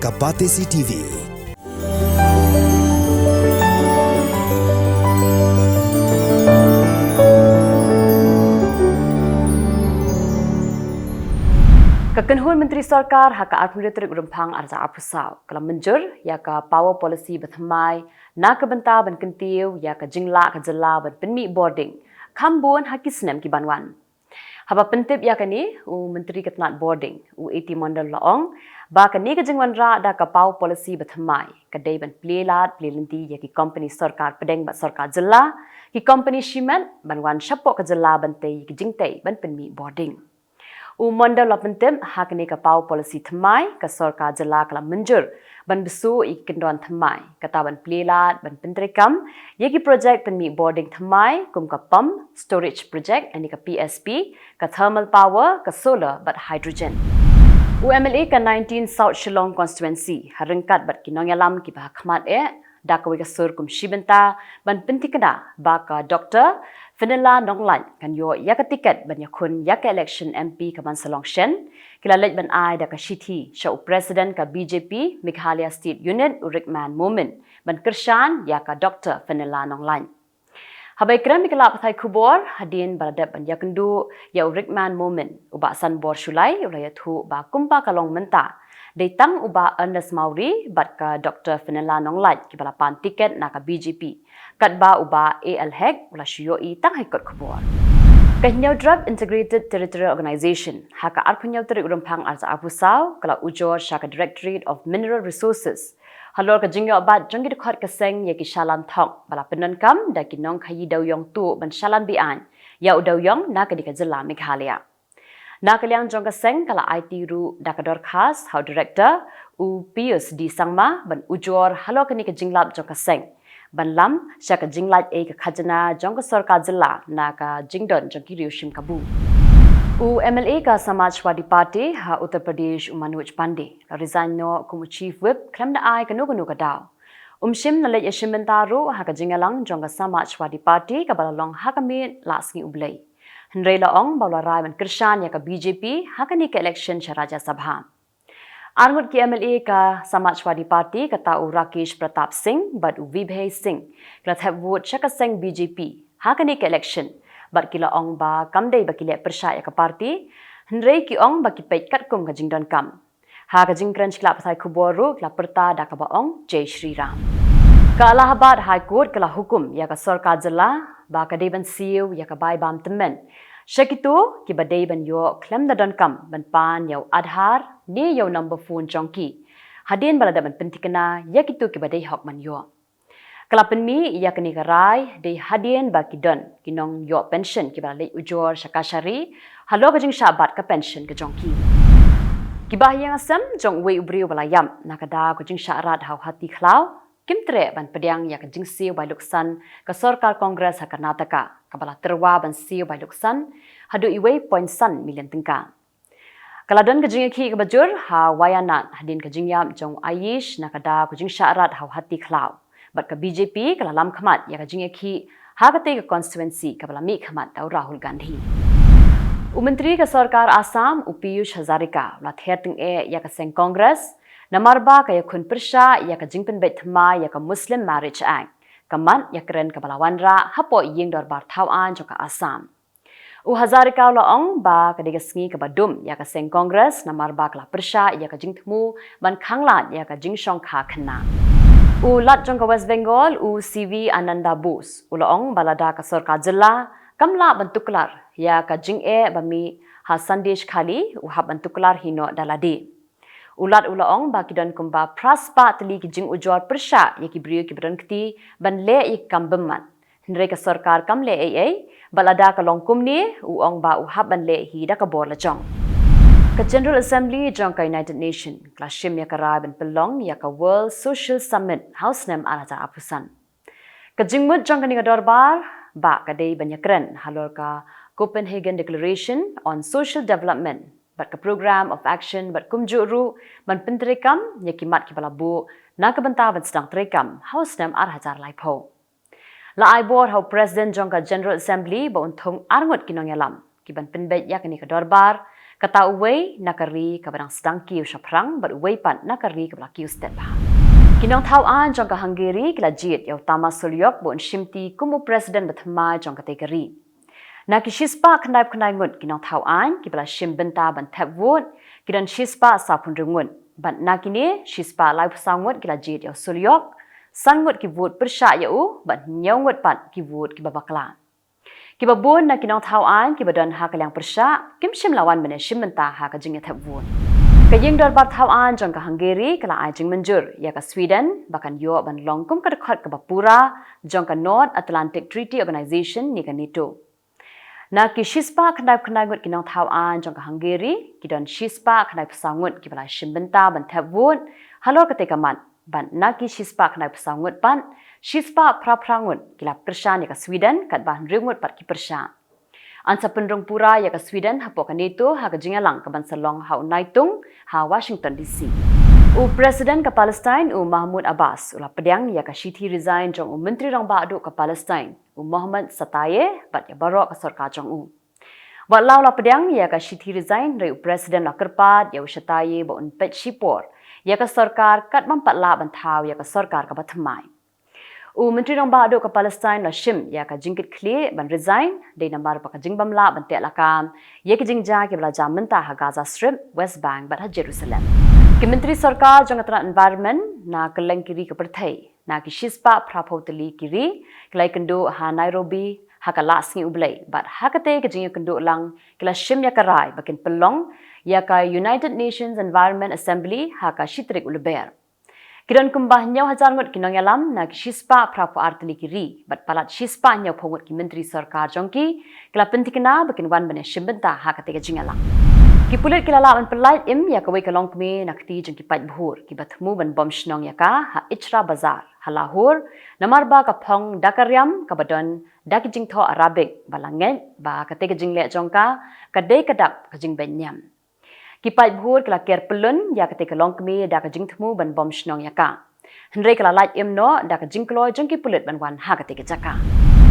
ka Pyrthei TV. Kekenhun Menteri Sarkar haka Arpuniratrik Rymphang arza apusau kala menjur ya ka power policy bethamai na kebenta ban kentiu ya ka Jylla ka Jylla ban penmi boarding khambon hakisnem ki banwan haba pentip ya kani u Menteri Ketnat boarding u 80 mandal laong ba kani ka jingwan ra da ka power policy bethamai ka dei ban plelat plelinti ya ki company Sarkar pedeng ba Sarkar Jylla ki company Shiman banwan shapok ka Jylla ban tei ki jingtei ban penmi boarding Mandal lapentem hakni ka power policy thamai ka Sarkar Jylla kala menjur ban besu ikendon thamai kata ban plelat ban pentrikam yeki project penmi boarding thamai kum ka pump storage project ani ka PSP ka thermal power ka solar but hydrogen UMLA ka 19 South Shillong constituency harengkat bat kinongyalam ki bah khmat dakawi ka sur kum shibenta ban pentikada ba ka Dr. Fenela Nonglan kan yo ya ka tiket ban yakun ya ka election MP ka Mansalong Shen kilalej ban ai da ka shithi sha president ka BJP Meghalaya State Unit Rymphang moment ban kershan ya ka Dr. Fenela Nonglan habai kram mikala Pyrthei Khubor hadin baradap ban yakendu ya Rymphang moment uba san bor shulai ulaya thu ba kumpa kalong menta Datang uba Ernest Mauri bat ka Dr. Fenela Nonglan ki balapan tiket na ka BJP kat ba uba AL Hek ula syoi tang haikot Khubor. Kenyau Drug Integrated Territorial Organization haka arpunyau terik Rymphang arza apusau kala ujor syaka Directorate of Mineral Resources. Halor ka jingyo bat janggi dekat keseng ya ki shalan thok bala penankam da ki nong khayi dawyong tu ban shalan bian ya udawyong na ka di ka Jylla Meghalaya. Na kaliang jong keseng kala IT ru da ka dorkas how director u Pius di Sangma ban ujor halor ka ni ka jinglap jong keseng. Ban lam sya ka jinglat ka khajana jong ka Sarkar Jylla na ka jingdon jong ki riushim kabu. U MLA ka Samajwadi Party ha Uttar Pradesh Manoj Pandey resign no kum chief whip klam na ai ka no ka daw. Shim na lej shimentaru ha ka jingalang jong ka Samajwadi Party ka balalong ha ka mi lasngi ublay. Henry laong bawla rai ban kershan ya ka BJP ha ka ni ka election sya Rajya Sabha. Arngut ki MLA ka Samajwadi Party kata u Rakesh Pratap Singh but u Vibhay Singh klat have vote shaka seng BJP ha ka ni ka election but kila ong ba kamdei ba kile persya ya ka party Henry ki ong ba ki peit kat kum ka jingdon kam ha ka jingkran kla Pyrthei Khubor ru kla perta da ka ba ong Jai Shri Ram ka Allahabad High Court kala hukum ya ka Sarkar Jylla ba ka deban siu ya ka bai bam temen Syakitu ki badai ban yo klem da don kam ban pan yau adhar ni yau number phone jongki hadin balada ban pentikana ya kitu ki badai hok man yo kala penmi ya kini karai de hadin ba ki don kinong yo pension ki balai ujor syakashari halo ka jing syabat ka pension ka jongki ki bahyang asam jong we ubriu balayam nakada ko jing syarat hau hati khlau Kimtre ban pediang ya ka jing siu bai luksan ka Sarkar Congress ha Karnataka kabala terwa ban siu bai luksan hadu iwei point san million tingka. Kaladon ka jing ki ka bajur ha wayanat hadin ka jing yam jong Aish nakada ku jing syarat ha hati khlau. Bat ka BJP kala lam khamat ya ka jing ki ha ka te ka constituency kabala mi khamat dau Rahul Gandhi. Menteri ka Sarkar Assam Piyush Hazarika la therting ya ka seng Congress Namarba kaya kun persya ya ka jingpen bet thma ya ka Muslim Marriage Act kaman ya keren ka balawanra hapo ying dorbar thawan jo ka Assam u Hazarika laong ba ka digasngi ka badum ya ka seng Congress namarba kala persya ya ka jingthmu ban khanglat ya ka jingshong kha khna u lat jong ka West Bengal u CV Ananda Bose u laong balada ka Sarkar Jylla kamla bantuklar ya ka jing bami ha Sandesh khali u ha bantuklar hino daladi Ulat ulaong ba kidon kumba praspa tali ki jing ujor persya ya ki brio ki bron kti ban le ik kambeman Henry ka Sarkar kam le balada ka longkum ni uong ba uhab ban le hi da ka bor la jong ka General Assembly jong ka United Nation klashim ya ka ra ban pelong ya ka World Social Summit house name alaja apusan ka jingmut jong ka ni ka dorbar ba ka dei ban yakren halor ka Copenhagen Declaration on Social Development bat ka program of action bat kumjuru ban pentrekam ya kimat ki balabu na ka banta ban sedang trekam house nam ar hajar lai pho la ai bor how president jong ka General Assembly ba unthong arngot kinong yalam ki ban penbet ya kani ka dorbar Kata uway nakari kabadang sedang kiu syaprang but uway pan nakari kabla kiu stet bah. Kinong tauan jong ka Hungary kila jit yaw tama sulyok bon shimti kumu presiden bathma jong kategori. Na ki shispa knaip ngut kinong tauan kibla shim benta ban tapwot kidan shispa sapun rungun ban nakini shispa lai pusangut kila jit yaw sulyok sangut ki vot persya yau ban nyongut pat ki vot ki babakla. Kibabun na kinong tauan kibadan ha kalyang persya kim shim lawan bene shim benta ha ka jingya tapwot. Kaying dar bar tauan jong ka Hungary kala ai jing menjur ya ka Sweden bahkan yo ban longkum ka dekat ka bapura jong ka North Atlantic Treaty Organization ni ka NATO. Na ki shispa knaip ngut kinong tauan jong ka Hungary kidan shispa knaip sangut ki bala shim benta ban tapwot halor ka tekaman ban na ki shispa knaip sangut pan shispa praprangut kila persya ni ka Sweden kat ban ringut pat ki persya. Ansa penrong pura ya ka Sweden hapok ka NATO ha ka jingalang ka bansalong ha unaitung ha Washington DC. U Presiden ka Palestine u Mahmud Abbas ula pedang ya ka Shithi resign jong u Menteri Rang Ba'du ka Palestine u Muhammad Sataye bat ya barok ka sarkar jong u. Walau la pedang ya ka Shithi resign dari u Presiden la kerpat ya u Sataye ba un pet shipor ya ka sarkar kat mampat la bantau ya ka sarkar ka bathmai. U Menteri Rang Ba'du ka Palestine la shim ya ka jingkit kli ban resign dei nambar pa ka jingbam la ban tek lakam ya ki jingja ki bla jam mentah ha Gaza Strip West Bank bat ha Jerusalem. Ki Menteri Sarkar jong atran environment na Kylleng kiri ka Pyrthei na ki shispa prapoteli kiri klai kendo ha Nairobi ha ka lasngi ublai bat ha ka te ka jingyo kendo lang kila shim ya ka rai bakin pelong ya ka United Nations Environment Assembly ha ka shitrik uleber. Kiran kumbah nyau hajar ngut kinong yalam na ki shispa prapo arteli kiri bat palat shispa nyau pongut ki Menteri Sarkar jongki kila pentikna bakin wan bane shimbenta ha ka te ka jingalang. Ki pulit kila lawan pelait im ya ka wei kalong kme nakti jong ki pait bhur ki bathmu ban bom shnong ya ka ha Ichra Bazar ha Lahore namarba ka phong dakaryam ka badon dak jing tho Arabic balangen ba ka te ka jingle jongka ka dei kadap ka jing benyam. Ki pait bhur kila ker pelun ya ka te ka long kme dak ka jing thmu ban bom shnong ya ka. Hendrei kala lait im no dak ka jing kloy jong ki pulit ban wan ha ka te ka jaka.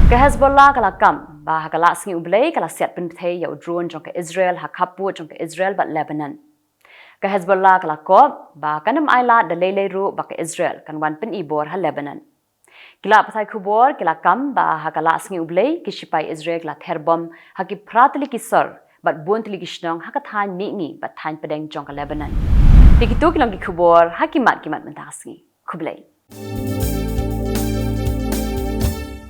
Ke Hezbollah kala kam ba ha kala singi ublei kala set Pyrthei ya drone jong ke Israel ha Khubor jong ke Israel bat Lebanon. Ke Hezbollah kala kop ba kanam aila da lele ru ba ke Israel kan wan pen ibor ha Lebanon. Kila Pyrthei Khubor kila kam ba ha kala singi ublei ki shipai Israel kala therbom ha ki pratli ki sor bat buntli ki shnong ha ka than ni bat than pedeng jong ke Lebanon. Dikitu kilang ki Khubor ha kimat mentasngi. Khublei.